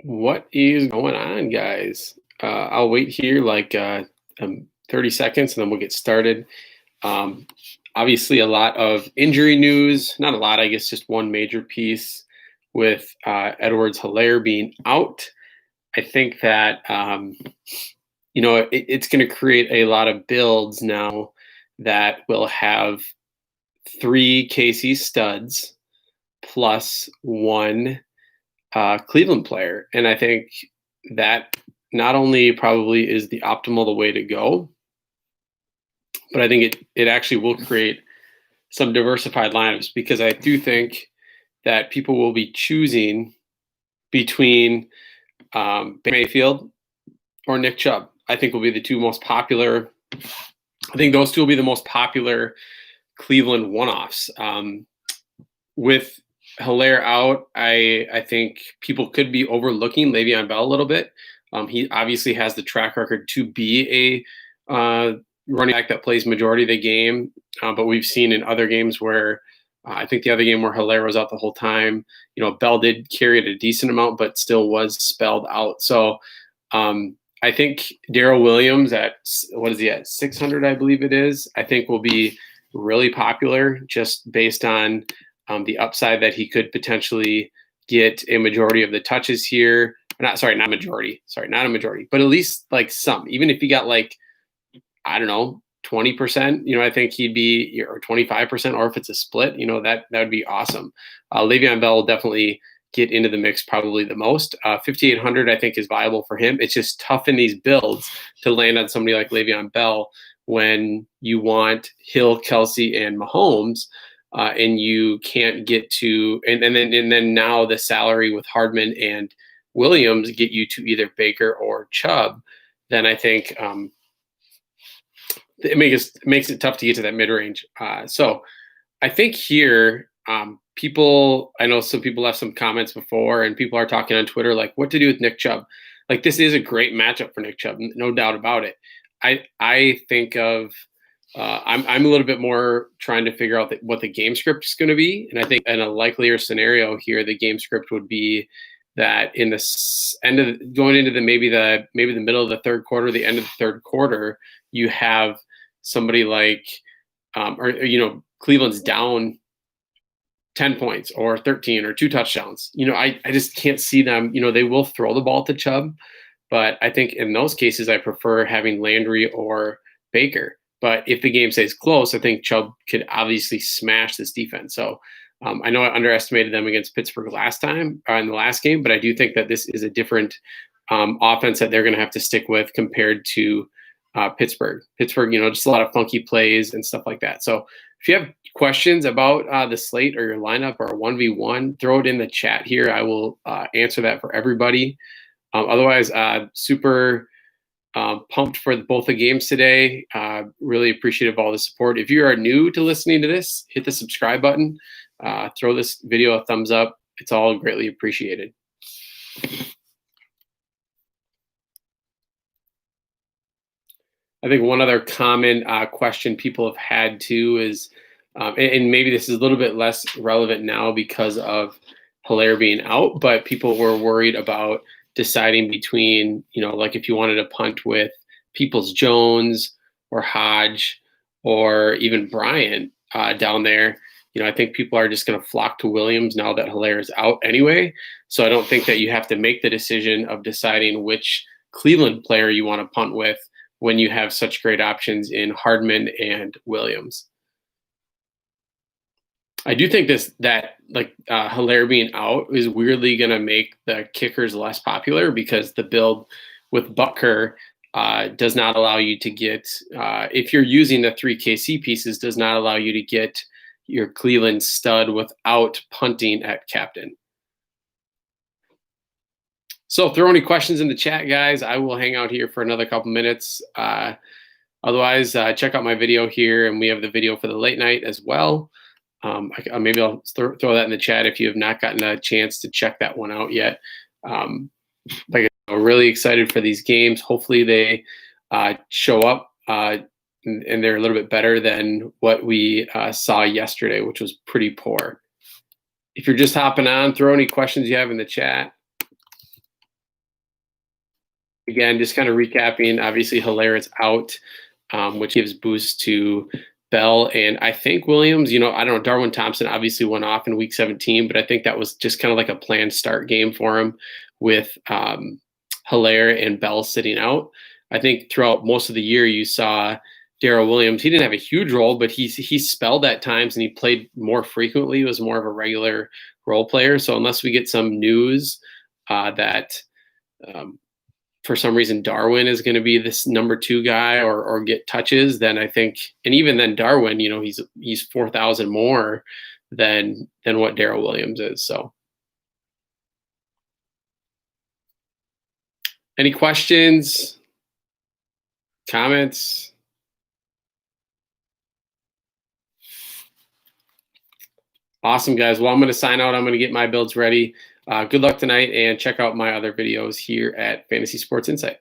What is going on, guys? I'll wait here 30 seconds and then we'll get started. Um, Obviously, a lot of injury news. Not a lot, I guess, just one major piece with Edwards Hilaire being out. I think that, it's going to create a lot of builds now that will have three KC studs plus one Cleveland player. And I think that not only probably is the optimal the way to go, but I think it actually will create some diversified lineups because I do think that people will be choosing between Mayfield or Nick Chubb. I think will be the two most popular. I think those two will be the most popular Cleveland one-offs. With Hilaire out, I think people could be overlooking Le'Veon Bell a little bit. He obviously has the track record to be a running back that plays majority of the game, but we've seen in other games where I think the other game where Hilaire was out the whole time, Bell did carry it a decent amount, but still was spelled out. So I think Darrell Williams at, what is he at, 600, I believe it is, I think will be really popular just based on the upside that he could potentially get a majority of the touches here. Not a majority, but at least like some, even if he got I don't know, 20%, I think he'd be, or 25%, or if it's a split, that would be awesome. Le'Veon Bell will definitely get into the mix probably the most. 5,800, I think, is viable for him. It's just tough in these builds to land on somebody like Le'Veon Bell when you want Hill, Kelsey, and Mahomes, and you can't get to, and then now the salary with Hardman and Williams get you to either Baker or Chubb. Then I think it makes it tough to get to that mid range. So I think here, I know some people left some comments before, and people are talking on Twitter like what to do with Nick Chubb. Like this is a great matchup for Nick Chubb, no doubt about it. I think of I'm a little bit more trying to figure out what the game script is going to be, and I think in a likelier scenario here, the game script would be that in the end of going into maybe the middle of the third quarter, the end of the third quarter, you have somebody like Cleveland's down 10 points or 13 or 2 touchdowns. I just can't see them. They will throw the ball to Chubb, but I think in those cases, I prefer having Landry or Baker. But if the game stays close, I think Chubb could obviously smash this defense. So I know I underestimated them against Pittsburgh last time in the last game, but I do think that this is a different offense that they're going to have to stick with compared to Pittsburgh. Pittsburgh, just a lot of funky plays and stuff like that. So if you have questions about the slate or your lineup or a 1v1, throw it in the chat here. I will answer that for everybody. Otherwise, super pumped for both the games today. Really appreciative of all the support. If you are new to listening to this, hit the subscribe button. Throw this video a thumbs up. It's all greatly appreciated. I think one other common question people have had too is, and maybe this is a little bit less relevant now because of Hilaire being out, but people were worried about deciding between, like if you wanted to punt with Peoples-Jones or Hodge or even Bryant down there. I think people are just going to flock to Williams now that Hilaire is out anyway. So I don't think that you have to make the decision of deciding which Cleveland player you want to punt with when you have such great options in Hardman and Williams. I do think that Hilaire being out is weirdly going to make the kickers less popular because the build with Butker does not allow you to get, if you're using the 3 KC pieces, does not allow you to get your Cleveland stud without punting at captain. So throw any questions in the chat, guys. I will hang out here for another couple minutes. Otherwise, check out my video here, and we have the video for the late night as well. Maybe I'll throw that in the chat if you have not gotten a chance to check that one out yet. I'm really excited for these games. Hopefully they show up and they're a little bit better than what we saw yesterday, which was pretty poor. If you're just hopping on, throw any questions you have in the chat. Again, just kind of recapping, obviously Hilaire is out, which gives boost to Bell. And I think Williams, I don't know, Darwin Thompson obviously went off in week 17, but I think that was just kind of like a planned start game for him with Hilaire and Bell sitting out. I think throughout most of the year, you saw Darrell Williams. He didn't have a huge role, but he spelled at times and he played more frequently. He was more of a regular role player. So unless we get some news that for some reason Darwin is going to be this number 2 guy or get touches, then I think, and even then Darwin, he's 4,000 more than what Darrell Williams is. So, any questions, comments? Awesome, guys. Well, I'm going to sign out. I'm going to get my builds ready. Good luck tonight, and check out my other videos here at Fantasy Sports Insight.